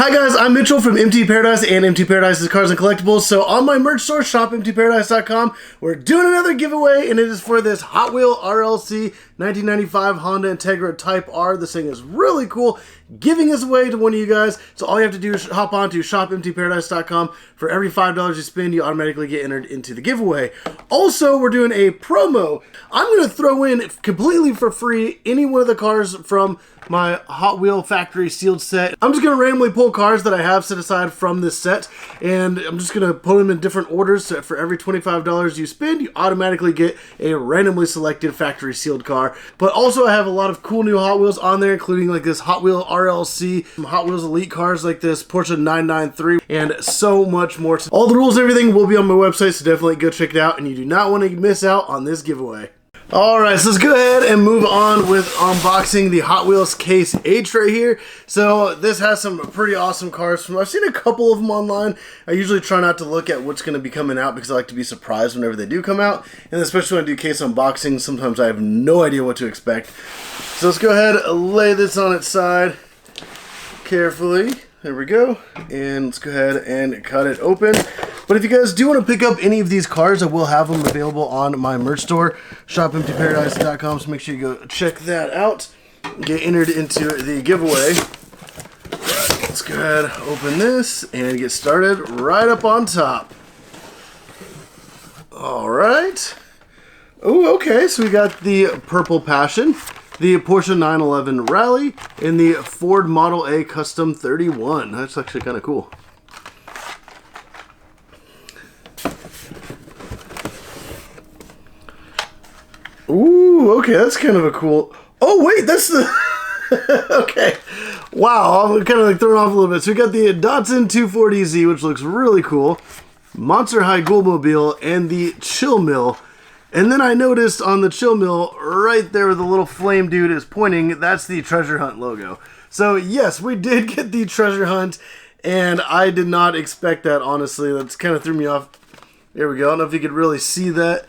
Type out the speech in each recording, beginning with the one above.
Hi guys, I'm Mitchell from MT Paradise and MT Paradise's Cars and Collectibles. So on my merch store, shopmtparadise.com, we're doing another giveaway, and it is for this Hot Wheel RLC 1995 Honda Integra Type R. This thing is really cool, giving this away to one of you guys. So all you have to do is hop on to shopmtparadise.com. For every $5 you spend, you automatically get entered into the giveaway. Also, we're doing a promo. I'm going to throw in completely for free any one of the cars from my Hot Wheel factory sealed set. I'm just going to randomly pull cars that I have set aside from this set, and I'm just going to put them in different orders. So for every $25 you spend, you automatically get a randomly selected factory sealed car. But also I have a lot of cool new Hot Wheels on there, including like this Hot Wheel RLC, some Hot Wheels Elite cars like this Porsche 993, and so much more. All the rules and everything will be on my website, so definitely go check it out, and you do not want to miss out on this giveaway. Alright, so let's go ahead and move on with unboxing the Hot Wheels Case H right here. So this has some pretty awesome cars. I've seen a couple of them online. I usually try not to look at what's going to be coming out because I like to be surprised whenever they do come out. And especially when I do case unboxings, sometimes I have no idea what to expect. So let's go ahead and lay this on its side carefully. There we go. And let's go ahead and cut it open. But if you guys do want to pick up any of these cars, I will have them available on my merch store, shopmtparadise.com, so make sure you go check that out. Get entered into the giveaway. Let's go ahead, open this, and get started right up on top. Alright. Oh, okay, so we got the Purple Passion, the Porsche 911 Rally, and the Ford Model A Custom 31. That's actually kind of cool. Ooh, okay, that's kind of a cool... Oh, wait, that's the... Okay. Wow, I'm kind of like thrown off a little bit. So we got the Datsun 240Z, which looks really cool. Monster High Ghoulmobile, and the Chill Mill. And then I noticed on the Chill Mill, right there where the little flame dude is pointing, that's the Treasure Hunt logo. So yes, we did get the Treasure Hunt, and I did not expect that, honestly. That's kind of threw me off. There we go. I don't know if you could really see that.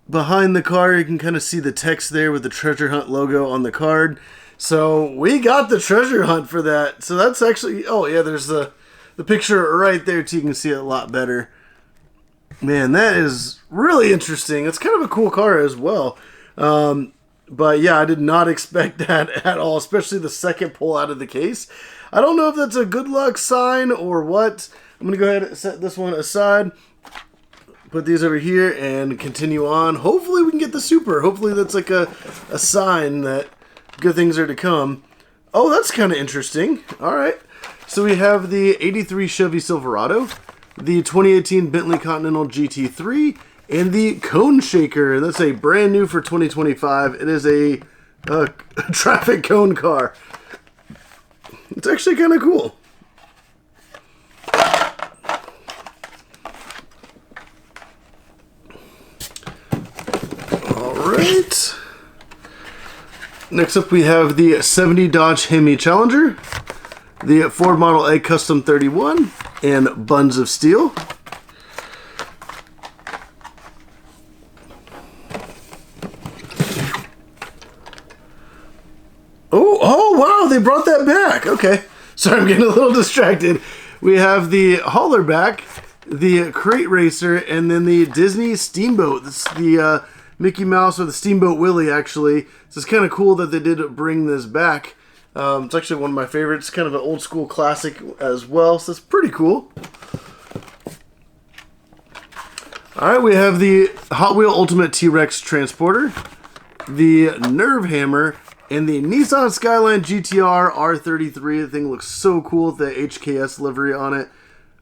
Behind the car, you can kind of see the text there with the Treasure Hunt logo on the card. So we got the Treasure Hunt for that. So that's actually, oh yeah, there's the picture right there too. You can see it a lot better. Man, that is really interesting. It's kind of a cool car as well. But yeah, I did not expect that at all, especially the second pull out of the case. I don't know if that's a good luck sign or what. I'm going to go ahead and set this one aside. Put these over here and continue on. Hopefully we can get the Super. Hopefully that's like a sign that good things are to come. Oh, that's kind of interesting. All right. So we have the 83 Chevy Silverado, the 2018 Bentley Continental GT3, and the Cone Shaker. That's a brand new for 2025. It is a traffic cone car. It's actually kind of cool. Alright. Next up we have the 70 Dodge Hemi Challenger, the Ford Model A Custom 31, and Buns of Steel. Oh wow, they brought that back. Okay. Sorry, I'm getting a little distracted. We have the Haulerback, the Crate Racer, and then the Disney Steamboat. This is the Mickey Mouse, or the Steamboat Willie, actually. So it's kind of cool that they did bring this back. It's actually one of my favorites. Kind of an old school classic as well, so it's pretty cool. Alright, we have the Hot Wheel Ultimate T-Rex Transporter, the Nerve Hammer, and the Nissan Skyline GTR R33. The thing looks so cool with the HKS livery on it.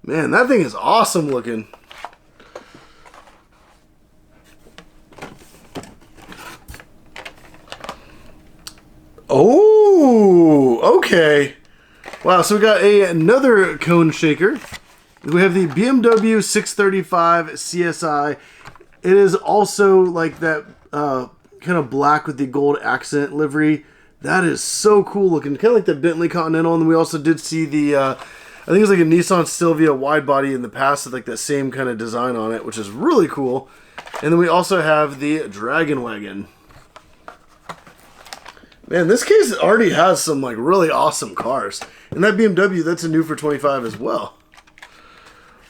Man, that thing is awesome looking. Oh, okay. Wow, so we got another Cone Shaker. We have the BMW 635 CSI. It is also like that kind of black with the gold accent livery. That is so cool looking. Kind of like the Bentley Continental. And we also did see the, I think it was like a Nissan Silvia wide body in the past with like that same kind of design on it, which is really cool. And then we also have the Dragon Wagon. Man, this case already has some like really awesome cars. And that BMW, that's a new for 25 as well.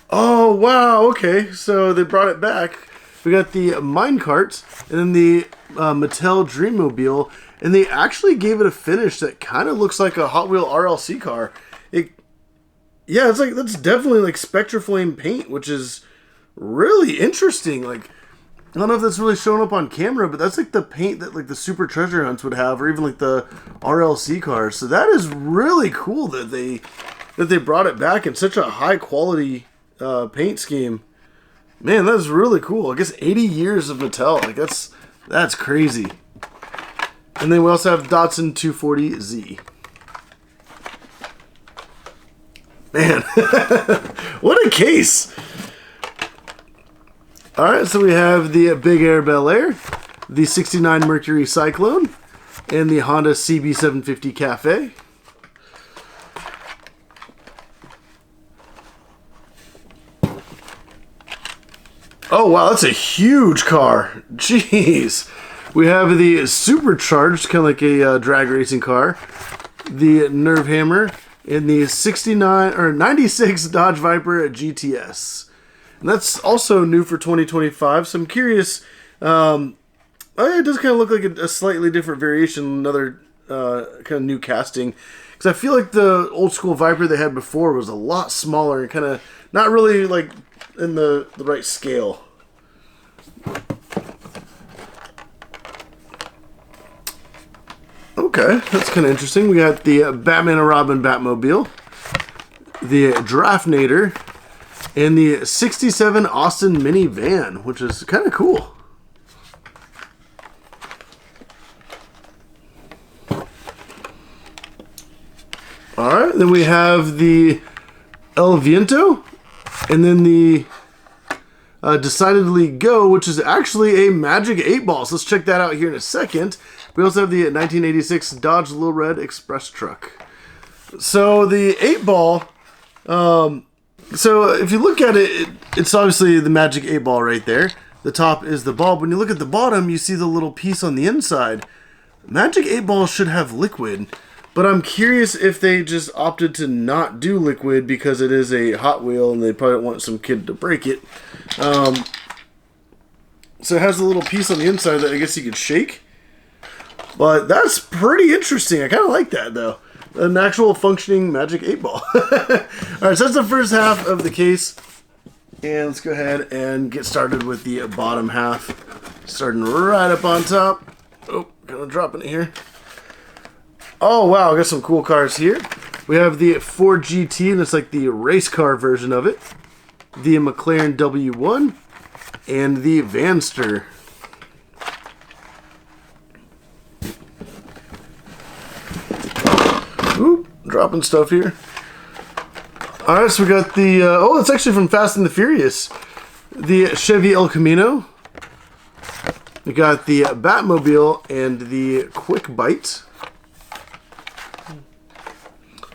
Oh, wow. Okay, so they brought it back. We got the minecart and then the Mattel Dreammobile. And they actually gave it a finish that kind of looks like a Hot Wheel RLC car. Yeah, it's like, that's definitely like Spectraflame paint, which is really interesting. Like, I don't know if that's really showing up on camera, but that's like the paint that like the Super Treasure Hunts would have, or even like the RLC cars. So that is really cool that they brought it back in such a high quality paint scheme. Man, that's really cool. I guess 80 years of Mattel. Like that's crazy. And then we also have Datsun 240Z. Man, what a case. Alright, so we have the Big Air Bel Air, the 69 Mercury Cyclone, and the Honda CB750 Cafe. Oh wow, that's a huge car. Jeez. We have the Supercharged, kind of like a drag racing car, the Nerve Hammer, and the 96 Dodge Viper GTS. And that's also new for 2025, so I'm curious. Oh yeah, it does kind of look like a slightly different variation, another kind of new casting. Because I feel like the old school Viper they had before was a lot smaller and kind of not really like in the right scale. Okay, that's kind of interesting. We got the Batman and Robin Batmobile, the Draftnator, and the 67 Austin minivan, which is kind of cool. Alright, then we have the El Viento, and then the Decidedly Go, which is actually a Magic 8 Ball. So let's check that out here in a second. We also have the 1986 Dodge Little Red Express Truck. So the 8 Ball, so if you look at it, it's obviously the Magic 8 Ball right there. The top is the ball. When you look at the bottom, you see the little piece on the inside. Magic 8 Ball should have liquid, but I'm curious if they just opted to not do liquid because it is a Hot Wheel and they probably don't want some kid to break it. So it has a little piece on the inside that I guess you could shake. But that's pretty interesting. I kind of like that, though. An actual functioning Magic 8 Ball. Alright, so that's the first half of the case. And let's go ahead and get started with the bottom half. Starting right up on top. Oh, kind of dropping it here. Oh, wow, I got some cool cars here. We have the Ford GT, and it's like the race car version of it. The McLaren W1, and the Vanster. Oop, dropping stuff here. Alright, so we got the, oh, it's actually from Fast and the Furious. The Chevy El Camino. We got the Batmobile and the Quick Bite.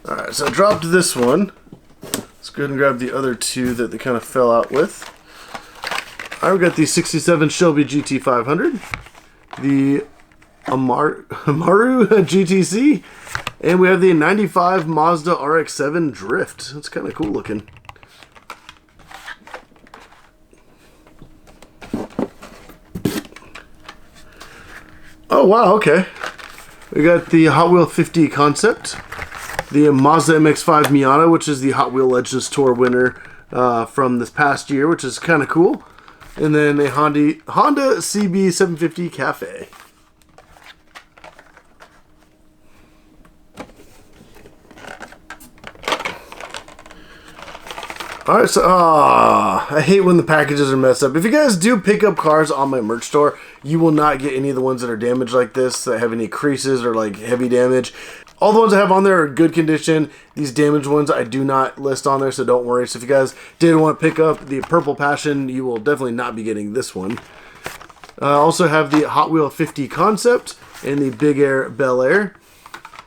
Alright, so I dropped this one. Let's go ahead and grab the other two that they kind of fell out with. Alright, we got the 67 Shelby GT500. The Amaru GTC. And we have the 95 Mazda RX-7 Drift. That's kind of cool looking. Oh, wow, okay. We got the Hot Wheel 50 concept. The Mazda MX-5 Miata, which is the Hot Wheel Legends Tour winner from this past year, which is kind of cool. And then a Honda CB750 Cafe. Alright, so, I hate when the packages are messed up. If you guys do pick up cars on my merch store, you will not get any of the ones that are damaged like this, that have any creases or like heavy damage. All the ones I have on there are good condition. These damaged ones I do not list on there, so don't worry. So if you guys did want to pick up the Purple Passion, you will definitely not be getting this one. I also have the Hot Wheel 50 concept and the Big Air Bel Air.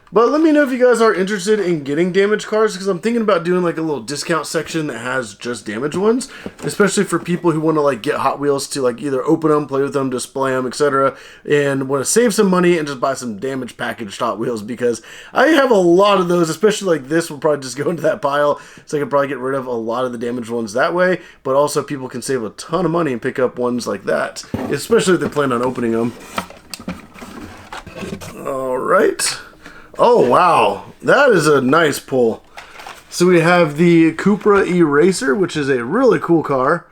But let me know if you guys are interested in getting damaged cars, because I'm thinking about doing like a little discount section that has just damaged ones, especially for people who want to like get Hot Wheels to like either open them, play with them, display them, etc., and want to save some money and just buy some damaged packaged Hot Wheels, because I have a lot of those, especially like this will probably just go into that pile, so I can probably get rid of a lot of the damaged ones that way, but also people can save a ton of money and pick up ones like that, especially if they plan on opening them. All right. Oh, wow. That is a nice pull. So we have the Cupra E-Racer, which is a really cool car.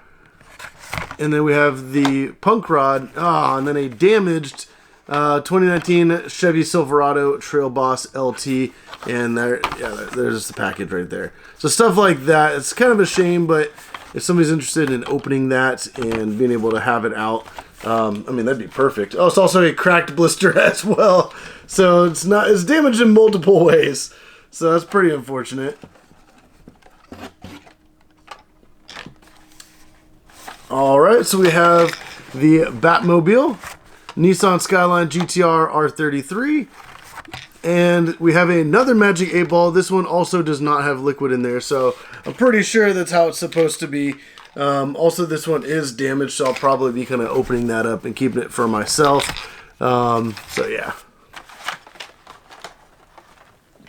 And then we have the Punk Rod. And then a damaged 2019 Chevy Silverado Trail Boss LT. And there's the package right there. So stuff like that. It's kind of a shame, but if somebody's interested in opening that and being able to have it out, I mean, that'd be perfect. Oh, it's also a cracked blister as well. So it's damaged in multiple ways. So that's pretty unfortunate. Alright, so we have the Batmobile, Nissan Skyline GTR R33, and we have another Magic 8 Ball. This one also does not have liquid in there, so I'm pretty sure that's how it's supposed to be. Also, this one is damaged, so I'll probably be kind of opening that up and keeping it for myself. So yeah.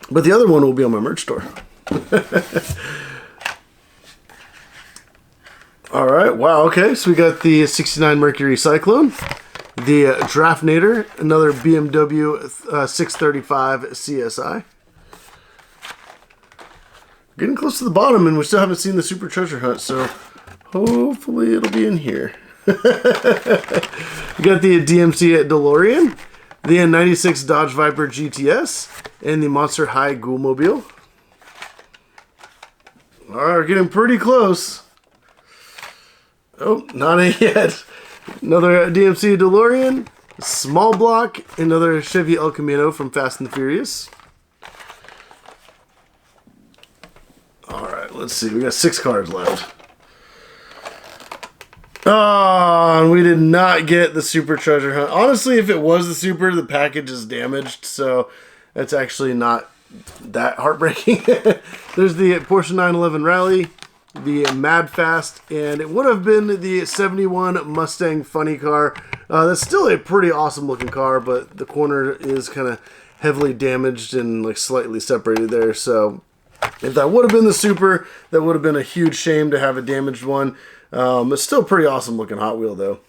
But the other one will be on my merch store. Alright, wow, okay. So we got the 69 Mercury Cyclone, the Draftnator, another BMW 635 CSI. Getting close to the bottom, and we still haven't seen the Super Treasure Hunt, so hopefully it'll be in here. We got the DMC DeLorean, the 96 Dodge Viper GTS, and the Monster High Ghoulmobile. Alright, we're getting pretty close. Oh, not it yet. Another DMC DeLorean, small block, another Chevy El Camino from Fast and the Furious. Alright, let's see. We got 6 cars left. Oh, and we did not get the Super Treasure Hunt. Honestly, if it was the Super, the package is damaged, so that's actually not that heartbreaking. There's the Porsche 911 Rally, the Mad Fast, and it would have been the 71 Mustang Funny Car. That's still a pretty awesome looking car, but the corner is kind of heavily damaged and like slightly separated there, so if that would have been the Super, that would have been a huge shame to have a damaged one. It's still a pretty awesome looking Hot Wheel though.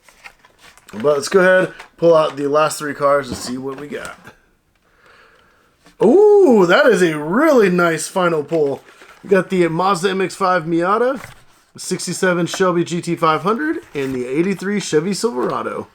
But let's go ahead, pull out the last 3 cars and see what we got. Ooh, that is a really nice final pull. We got the Mazda MX-5 Miata, 67 Shelby GT500, and the 83 Chevy Silverado.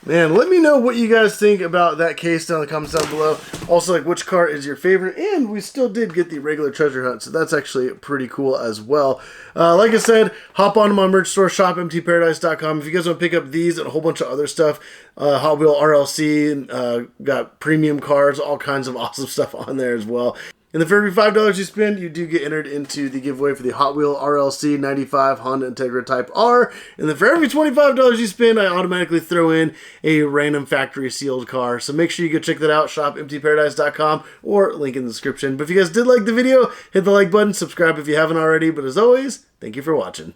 Man, let me know what you guys think about that case down in the comments down below. Also, like, which car is your favorite? And we still did get the regular treasure hunt, so that's actually pretty cool as well. Like I said, hop onto my merch store, shopmtparadise.com. If you guys want to pick up these and a whole bunch of other stuff, Hot Wheel RLC, got premium cars, all kinds of awesome stuff on there as well. And then for every $5 you spend, you do get entered into the giveaway for the Hot Wheel RLC 95 Honda Integra Type R. And then for every $25 you spend, I automatically throw in a random factory sealed car. So make sure you go check that out, shopmtparadise.com, or link in the description. But if you guys did like the video, hit the like button, subscribe if you haven't already. But as always, thank you for watching.